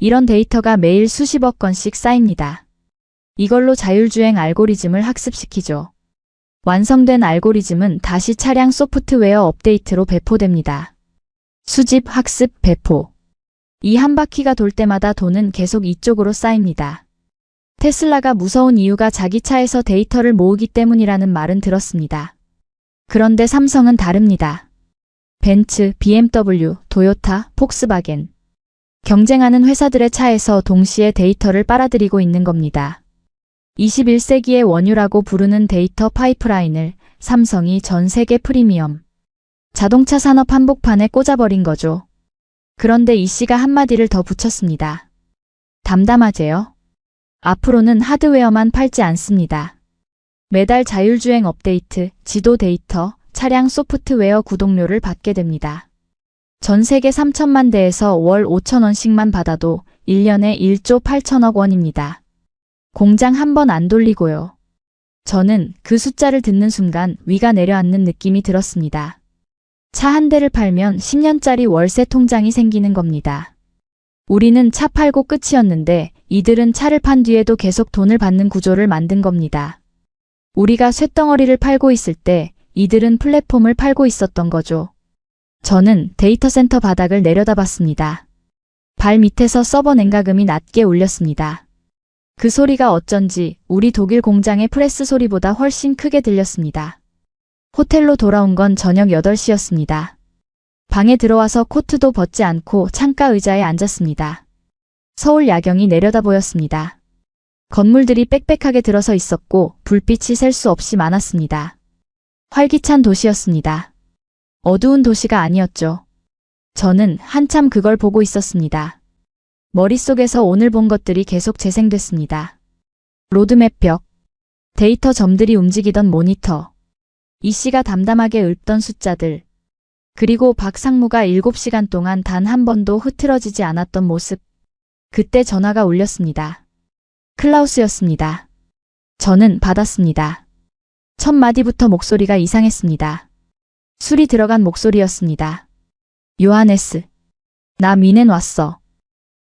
이런 데이터가 매일 수십억 건씩 쌓입니다. 이걸로 자율주행 알고리즘을 학습시키죠. 완성된 알고리즘은 다시 차량 소프트웨어 업데이트로 배포됩니다. 수집, 학습, 배포. 이 한 바퀴가 돌 때마다 돈은 계속 이쪽으로 쌓입니다. 테슬라가 무서운 이유가 자기 차에서 데이터를 모으기 때문이라는 말은 들었습니다. 그런데 삼성은 다릅니다. 벤츠, BMW, 토요타, 폭스바겐. 경쟁하는 회사들의 차에서 동시에 데이터를 빨아들이고 있는 겁니다. 21세기의 원유라고 부르는 데이터 파이프라인을 삼성이 전 세계 프리미엄 자동차 산업 한복판에 꽂아버린 거죠. 그런데 이 씨가 한마디를 더 붙였습니다. 담담하제요. 앞으로는 하드웨어만 팔지 않습니다. 매달 자율주행 업데이트, 지도 데이터, 차량 소프트웨어 구독료를 받게 됩니다. 전 세계 3천만 대에서 월 5천원씩만 받아도 1년에 1조 8천억 원입니다. 공장 한 번 안 돌리고요. 저는 그 숫자를 듣는 순간 위가 내려앉는 느낌이 들었습니다. 차 한 대를 팔면 10년짜리 월세 통장이 생기는 겁니다. 우리는 차 팔고 끝이었는데 이들은 차를 판 뒤에도 계속 돈을 받는 구조를 만든 겁니다. 우리가 쇳덩어리를 팔고 있을 때 이들은 플랫폼을 팔고 있었던 거죠. 저는 데이터 센터 바닥을 내려다봤습니다. 발 밑에서 서버 냉각음이 낮게 울렸습니다. 그 소리가 어쩐지 우리 독일 공장의 프레스 소리보다 훨씬 크게 들렸습니다. 호텔로 돌아온 건 저녁 8시였습니다. 방에 들어와서 코트도 벗지 않고 창가 의자에 앉았습니다. 서울 야경이 내려다 보였습니다. 건물들이 빽빽하게 들어서 있었고 불빛이 셀 수 없이 많았습니다. 활기찬 도시였습니다. 어두운 도시가 아니었죠. 저는 한참 그걸 보고 있었습니다. 머릿속에서 오늘 본 것들이 계속 재생됐습니다. 로드맵 벽, 데이터 점들이 움직이던 모니터, 이씨가 담담하게 읊던 숫자들, 그리고 박상무가 7시간 동안 단 한 번도 흐트러지지 않았던 모습. 그때 전화가 울렸습니다. 클라우스였습니다. 저는 받았습니다. 첫 마디부터 목소리가 이상했습니다. 술이 들어간 목소리였습니다. 요하네스, 나 미넨 왔어.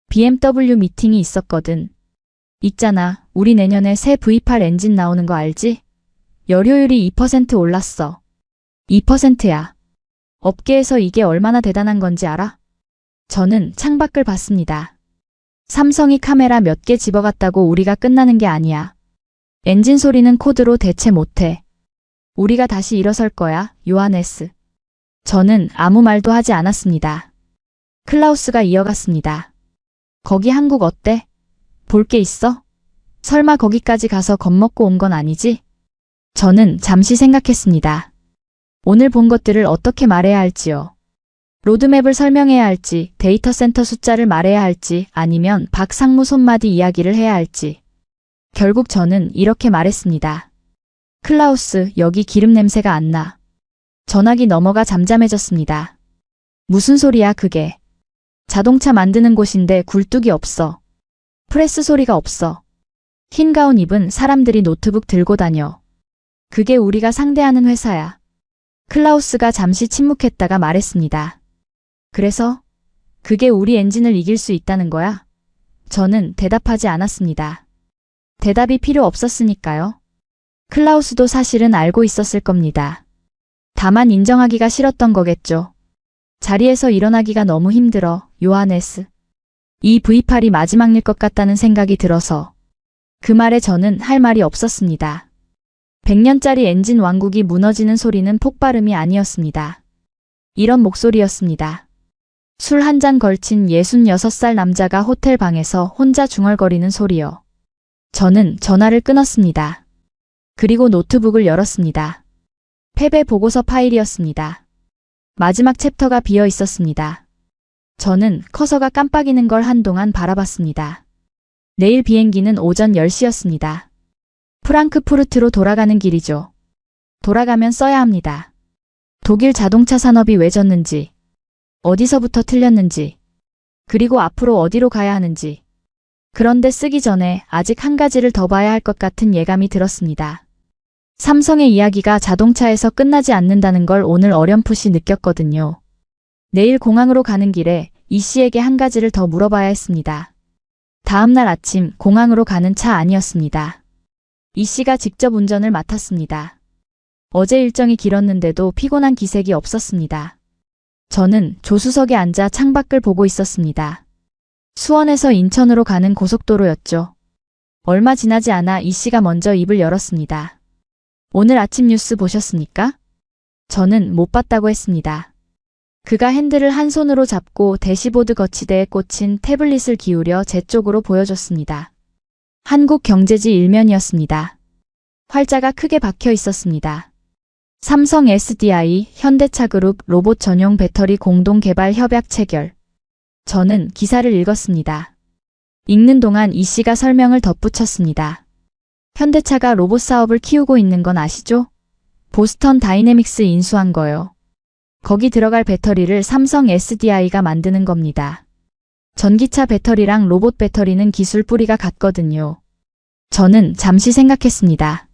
BMW 미팅이 있었거든. 있잖아, 우리 내년에 새 V8 엔진 나오는 거 알지? 연료율이 2% 올랐어. 2%야. 업계에서 이게 얼마나 대단한 건지 알아? 저는 창밖을 봤습니다. 삼성이 카메라 몇 개 집어갔다고 우리가 끝나는 게 아니야. 엔진 소리는 코드로 대체 못해. 우리가 다시 일어설 거야, 요하네스. 저는 아무 말도 하지 않았습니다. 클라우스가 이어갔습니다. 거기 한국 어때? 볼 게 있어? 설마 거기까지 가서 겁먹고 온 건 아니지? 저는 잠시 생각했습니다. 오늘 본 것들을 어떻게 말해야 할지요. 로드맵을 설명해야 할지, 데이터 센터 숫자를 말해야 할지, 아니면 박상무 손마디 이야기를 해야 할지. 결국 저는 이렇게 말했습니다. 클라우스, 여기 기름 냄새가 안 나. 전화기 너머가 잠잠해졌습니다. 무슨 소리야 그게. 자동차 만드는 곳인데 굴뚝이 없어. 프레스 소리가 없어. 흰 가운 입은 사람들이 노트북 들고 다녀. 그게 우리가 상대하는 회사야. 클라우스가 잠시 침묵했다가 말했습니다. 그래서? 그게 우리 엔진을 이길 수 있다는 거야? 저는 대답하지 않았습니다. 대답이 필요 없었으니까요. 클라우스도 사실은 알고 있었을 겁니다. 다만 인정하기가 싫었던 거겠죠. 자리에서 일어나기가 너무 힘들어, 요하네스. 이 V8이 마지막일 것 같다는 생각이 들어서. 그 말에 저는 할 말이 없었습니다. 100년짜리 엔진 왕국이 무너지는 소리는 폭발음이 아니었습니다. 이런 목소리였습니다. 술 한 잔 걸친 66살 남자가 호텔 방에서 혼자 중얼거리는 소리요. 저는 전화를 끊었습니다. 그리고 노트북을 열었습니다. 패배 보고서 파일이었습니다. 마지막 챕터가 비어 있었습니다. 저는 커서가 깜빡이는 걸 한동안 바라봤습니다. 내일 비행기는 오전 10시였습니다. 프랑크푸르트로 돌아가는 길이죠. 돌아가면 써야 합니다. 독일 자동차 산업이 왜 졌는지, 어디서부터 틀렸는지, 그리고 앞으로 어디로 가야 하는지. 그런데 쓰기 전에 아직 한 가지를 더 봐야 할 것 같은 예감이 들었습니다. 삼성의 이야기가 자동차에서 끝나지 않는다는 걸 오늘 어렴풋이 느꼈거든요. 내일 공항으로 가는 길에 이 씨에게 한 가지를 더 물어봐야 했습니다. 다음날 아침 공항으로 가는 차 아니었습니다. 이 씨가 직접 운전을 맡았습니다. 어제 일정이 길었는데도 피곤한 기색이 없었습니다. 저는 조수석에 앉아 창밖을 보고 있었습니다. 수원에서 인천으로 가는 고속도로였죠. 얼마 지나지 않아 이 씨가 먼저 입을 열었습니다. 오늘 아침 뉴스 보셨습니까? 저는 못 봤다고 했습니다. 그가 핸들을 한 손으로 잡고 대시보드 거치대에 꽂힌 태블릿을 기울여 제 쪽으로 보여줬습니다. 한국경제지 일면이었습니다. 활자가 크게 박혀 있었습니다. 삼성 SDI, 현대차그룹 로봇 전용 배터리 공동 개발 협약 체결. 저는 기사를 읽었습니다. 읽는 동안 이 씨가 설명을 덧붙였습니다. 현대차가 로봇 사업을 키우고 있는 건 아시죠? 보스턴 다이내믹스 인수한 거요. 거기 들어갈 배터리를 삼성 SDI가 만드는 겁니다. 전기차 배터리랑 로봇 배터리는 기술 뿌리가 같거든요. 저는 잠시 생각했습니다.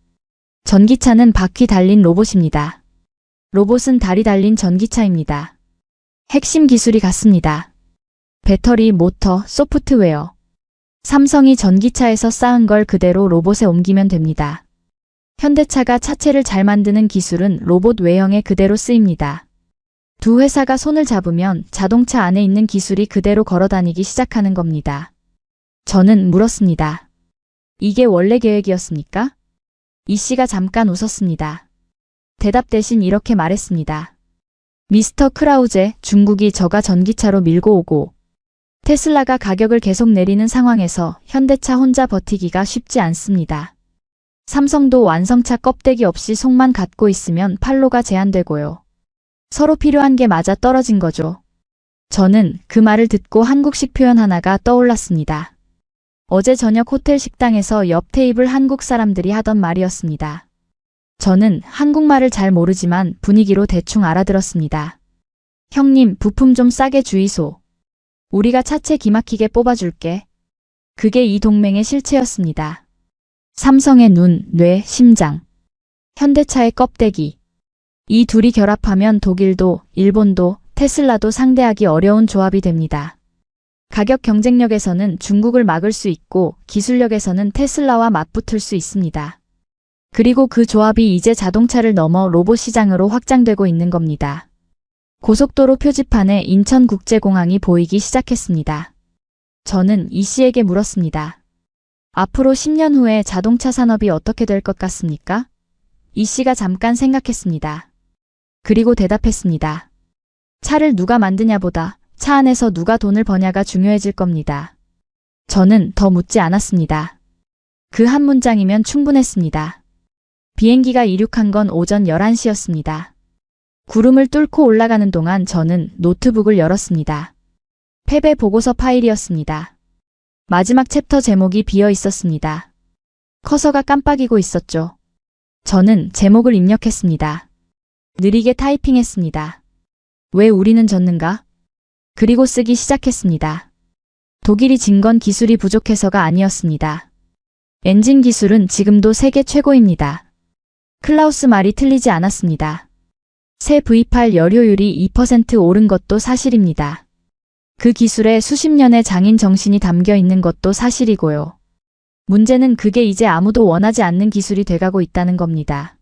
전기차는 바퀴 달린 로봇입니다. 로봇은 다리 달린 전기차입니다. 핵심 기술이 같습니다. 배터리, 모터, 소프트웨어. 삼성이 전기차에서 쌓은 걸 그대로 로봇에 옮기면 됩니다. 현대차가 차체를 잘 만드는 기술은 로봇 외형에 그대로 쓰입니다. 두 회사가 손을 잡으면 자동차 안에 있는 기술이 그대로 걸어다니기 시작하는 겁니다. 저는 물었습니다. 이게 원래 계획이었습니까? 이 씨가 잠깐 웃었습니다. 대답 대신 이렇게 말했습니다. 미스터 크라우제, 중국이 저가 전기차로 밀고 오고 테슬라가 가격을 계속 내리는 상황에서 현대차 혼자 버티기가 쉽지 않습니다. 삼성도 완성차 껍데기 없이 속만 갖고 있으면 판로가 제한되고요. 서로 필요한 게 맞아 떨어진 거죠. 저는 그 말을 듣고 한국식 표현 하나가 떠올랐습니다. 어제 저녁 호텔 식당에서 옆 테이블 한국 사람들이 하던 말이었습니다. 저는 한국말을 잘 모르지만 분위기로 대충 알아들었습니다. 형님, 부품 좀 싸게 주이소. 우리가 차체 기막히게 뽑아줄게. 그게 이 동맹의 실체였습니다. 삼성의 눈, 뇌, 심장. 현대차의 껍데기. 이 둘이 결합하면 독일도, 일본도, 테슬라도 상대하기 어려운 조합이 됩니다. 가격 경쟁력에서는 중국을 막을 수 있고 기술력에서는 테슬라와 맞붙을 수 있습니다. 그리고 그 조합이 이제 자동차를 넘어 로봇 시장으로 확장되고 있는 겁니다. 고속도로 표지판에 인천국제공항이 보이기 시작했습니다. 저는 이 씨에게 물었습니다. 앞으로 10년 후에 자동차 산업이 어떻게 될 것 같습니까? 이 씨가 잠깐 생각했습니다. 그리고 대답했습니다. 차를 누가 만드냐보다 차 안에서 누가 돈을 버냐가 중요해질 겁니다. 저는 더 묻지 않았습니다. 그 한 문장이면 충분했습니다. 비행기가 이륙한 건 오전 11시였습니다. 구름을 뚫고 올라가는 동안 저는 노트북을 열었습니다. 패배 보고서 파일이었습니다. 마지막 챕터 제목이 비어 있었습니다. 커서가 깜빡이고 있었죠. 저는 제목을 입력했습니다. 느리게 타이핑했습니다. 왜 우리는 졌는가? 그리고 쓰기 시작했습니다. 독일이 진 건 기술이 부족해서가 아니었습니다. 엔진 기술은 지금도 세계 최고입니다. 클라우스 말이 틀리지 않았습니다. 새 V8 연료율이 2% 오른 것도 사실입니다. 그 기술에 수십 년의 장인 정신이 담겨 있는 것도 사실이고요. 문제는 그게 이제 아무도 원하지 않는 기술이 돼가고 있다는 겁니다.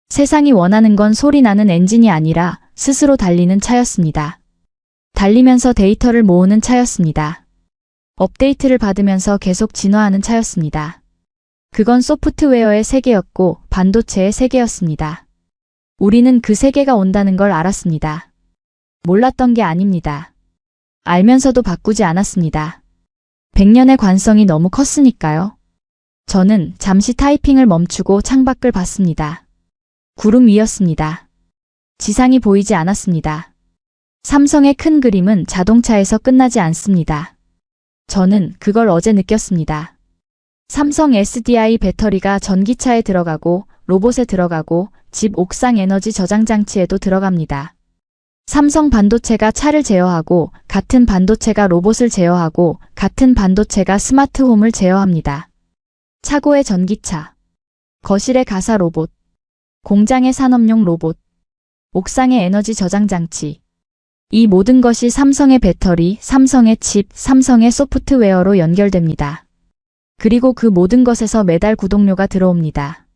세상이 원하는 건 소리 나는 엔진이 아니라 스스로 달리는 차였습니다. 달리면서 데이터를 모으는 차였습니다. 업데이트를 받으면서 계속 진화하는 차였습니다. 그건 소프트웨어의 세계였고 반도체의 세계였습니다. 우리는 그 세계가 온다는 걸 알았습니다. 몰랐던 게 아닙니다. 알면서도 바꾸지 않았습니다. 100년의 관성이 너무 컸으니까요. 저는 잠시 타이핑을 멈추고 창밖을 봤습니다. 구름 위였습니다. 지상이 보이지 않았습니다. 삼성의 큰 그림은 자동차에서 끝나지 않습니다. 저는 그걸 어제 느꼈습니다. 삼성 SDI 배터리가 전기차에 들어가고 로봇에 들어가고 집 옥상 에너지 저장 장치에도 들어갑니다. 삼성 반도체가 차를 제어하고 같은 반도체가 로봇을 제어하고 같은 반도체가 스마트홈을 제어합니다. 차고의 전기차, 거실의 가사 로봇, 공장의 산업용 로봇, 옥상의 에너지 저장 장치. 이 모든 것이 삼성의 배터리, 삼성의 칩, 삼성의 소프트웨어로 연결됩니다. 그리고 그 모든 것에서 매달 구독료가 들어옵니다.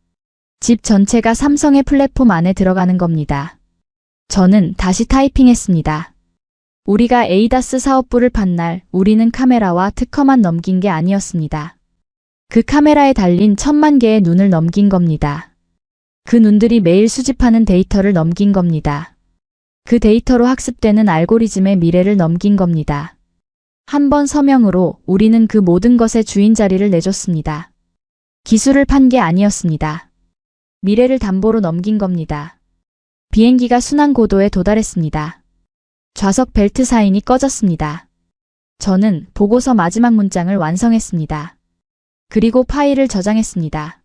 집 전체가 삼성의 플랫폼 안에 들어가는 겁니다. 저는 다시 타이핑했습니다. 우리가 에이다스 사업부를 판 날 우리는 카메라와 특허만 넘긴 게 아니었습니다. 그 카메라에 달린 1000만 개의 눈을 넘긴 겁니다. 그 눈들이 매일 수집하는 데이터를 넘긴 겁니다. 그 데이터로 학습되는 알고리즘의 미래를 넘긴 겁니다. 한 번 서명으로 우리는 그 모든 것의 주인 자리를 내줬습니다. 기술을 판 게 아니었습니다. 미래를 담보로 넘긴 겁니다. 비행기가 순환 고도에 도달했습니다. 좌석 벨트 사인이 꺼졌습니다. 저는 보고서 마지막 문장을 완성했습니다. 그리고 파일을 저장했습니다.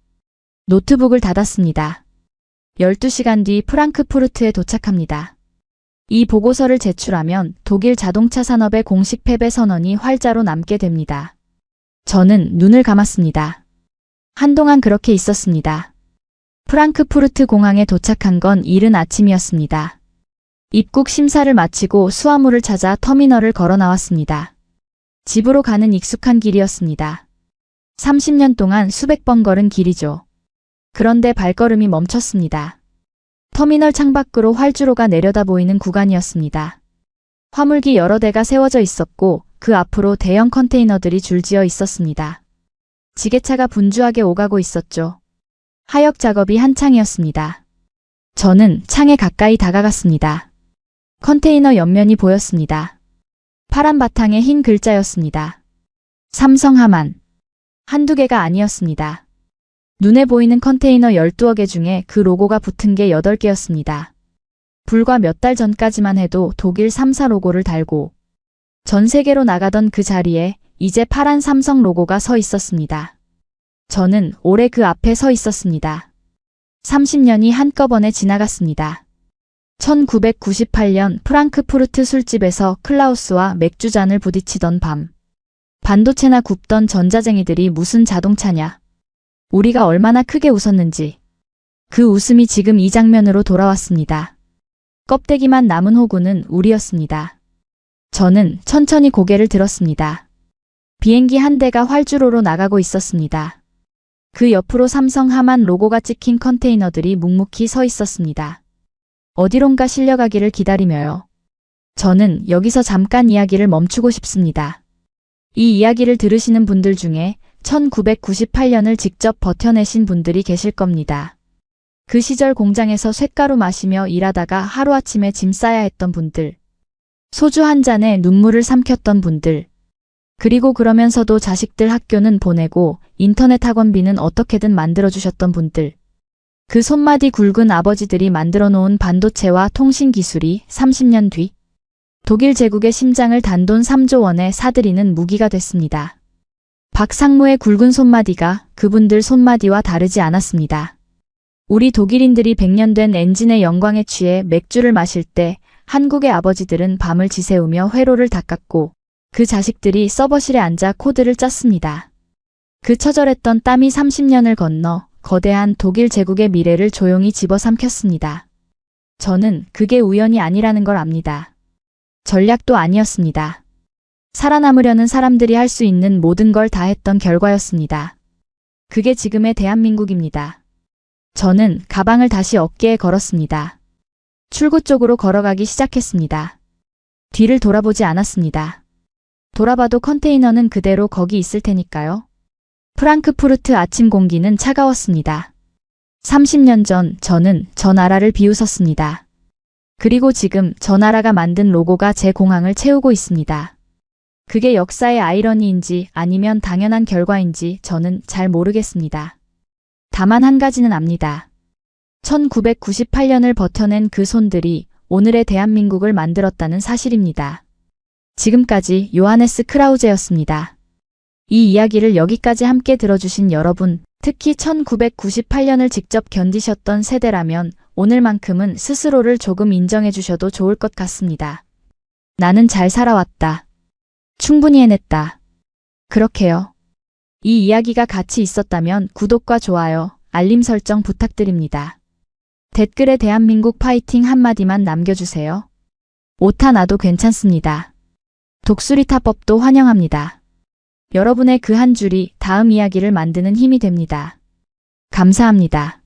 노트북을 닫았습니다. 12시간 뒤 프랑크푸르트에 도착합니다. 이 보고서를 제출하면 독일 자동차 산업의 공식 패배 선언이 활자로 남게 됩니다. 저는 눈을 감았습니다. 한동안 그렇게 있었습니다. 프랑크푸르트 공항에 도착한 건 이른 아침이었습니다. 입국 심사를 마치고 수화물을 찾아 터미널을 걸어 나왔습니다. 집으로 가는 익숙한 길이었습니다. 30년 동안 수백 번 걸은 길이죠. 그런데 발걸음이 멈췄습니다. 터미널 창밖으로 활주로가 내려다 보이는 구간이었습니다. 화물기 여러 대가 세워져 있었고 그 앞으로 대형 컨테이너들이 줄지어 있었습니다. 지게차가 분주하게 오가고 있었죠. 하역 작업이 한창이었습니다. 저는 창에 가까이 다가갔습니다. 컨테이너 옆면이 보였습니다. 파란 바탕에 흰 글자였습니다. 삼성 하만. 한두 개가 아니었습니다. 눈에 보이는 컨테이너 12여 개 중에 그 로고가 붙은 게 8개였습니다. 불과 몇 달 전까지만 해도 독일 3사 로고를 달고 전 세계로 나가던 그 자리에 이제 파란 삼성 로고가 서 있었습니다. 저는 오래 그 앞에 서 있었습니다. 30년이 한꺼번에 지나갔습니다. 1998년 프랑크푸르트 술집에서 클라우스와 맥주잔을 부딪히던 밤. 반도체나 굽던 전자쟁이들이 무슨 자동차냐. 우리가 얼마나 크게 웃었는지. 그 웃음이 지금 이 장면으로 돌아왔습니다. 껍데기만 남은 호구는 우리였습니다. 저는 천천히 고개를 들었습니다. 비행기 한 대가 활주로로 나가고 있었습니다. 그 옆으로 삼성 하만 로고가 찍힌 컨테이너들이 묵묵히 서 있었습니다. 어디론가 실려가기를 기다리며요. 저는 여기서 잠깐 이야기를 멈추고 싶습니다. 이 이야기를 들으시는 분들 중에 1998년을 직접 버텨내신 분들이 계실 겁니다. 그 시절 공장에서 쇳가루 마시며 일하다가 하루아침에 짐 싸야 했던 분들. 소주 한 잔에 눈물을 삼켰던 분들. 그리고 그러면서도 자식들 학교는 보내고 인터넷 학원비는 어떻게든 만들어주셨던 분들. 그 손마디 굵은 아버지들이 만들어 놓은 반도체와 통신 기술이 30년 뒤 독일 제국의 심장을 단돈 3조 원에 사들이는 무기가 됐습니다. 박상무의 굵은 손마디가 그분들 손마디와 다르지 않았습니다. 우리 독일인들이 100년 된 엔진의 영광에 취해 맥주를 마실 때 한국의 아버지들은 밤을 지새우며 회로를 닦았고 그 자식들이 서버실에 앉아 코드를 짰습니다. 그 처절했던 땀이 30년을 건너 거대한 독일 제국의 미래를 조용히 집어삼켰습니다. 저는 그게 우연이 아니라는 걸 압니다. 전략도 아니었습니다. 살아남으려는 사람들이 할 수 있는 모든 걸 다 했던 결과였습니다. 그게 지금의 대한민국입니다. 저는 가방을 다시 어깨에 걸었습니다. 출구 쪽으로 걸어가기 시작했습니다. 뒤를 돌아보지 않았습니다. 돌아봐도 컨테이너는 그대로 거기 있을 테니까요. 프랑크푸르트 아침 공기는 차가웠습니다. 30년 전 저는 저 나라를 비웃었습니다. 그리고 지금 저 나라가 만든 로고가 제 공항을 채우고 있습니다. 그게 역사의 아이러니인지 아니면 당연한 결과인지 저는 잘 모르겠습니다. 다만 한 가지는 압니다. 1998년을 버텨낸 그 손들이 오늘의 대한민국을 만들었다는 사실입니다. 지금까지 요하네스 크라우제였습니다. 이 이야기를 여기까지 함께 들어주신 여러분, 특히 1998년을 직접 견디셨던 세대라면 오늘만큼은 스스로를 조금 인정해 주셔도 좋을 것 같습니다. 나는 잘 살아왔다. 충분히 해냈다. 그렇게요. 이 이야기가 가치 있었다면 구독과 좋아요, 알림 설정 부탁드립니다. 댓글에 대한민국 파이팅 한마디만 남겨주세요. 오타 나도 괜찮습니다. 독수리 타법도 환영합니다. 여러분의 그 한 줄이 다음 이야기를 만드는 힘이 됩니다. 감사합니다.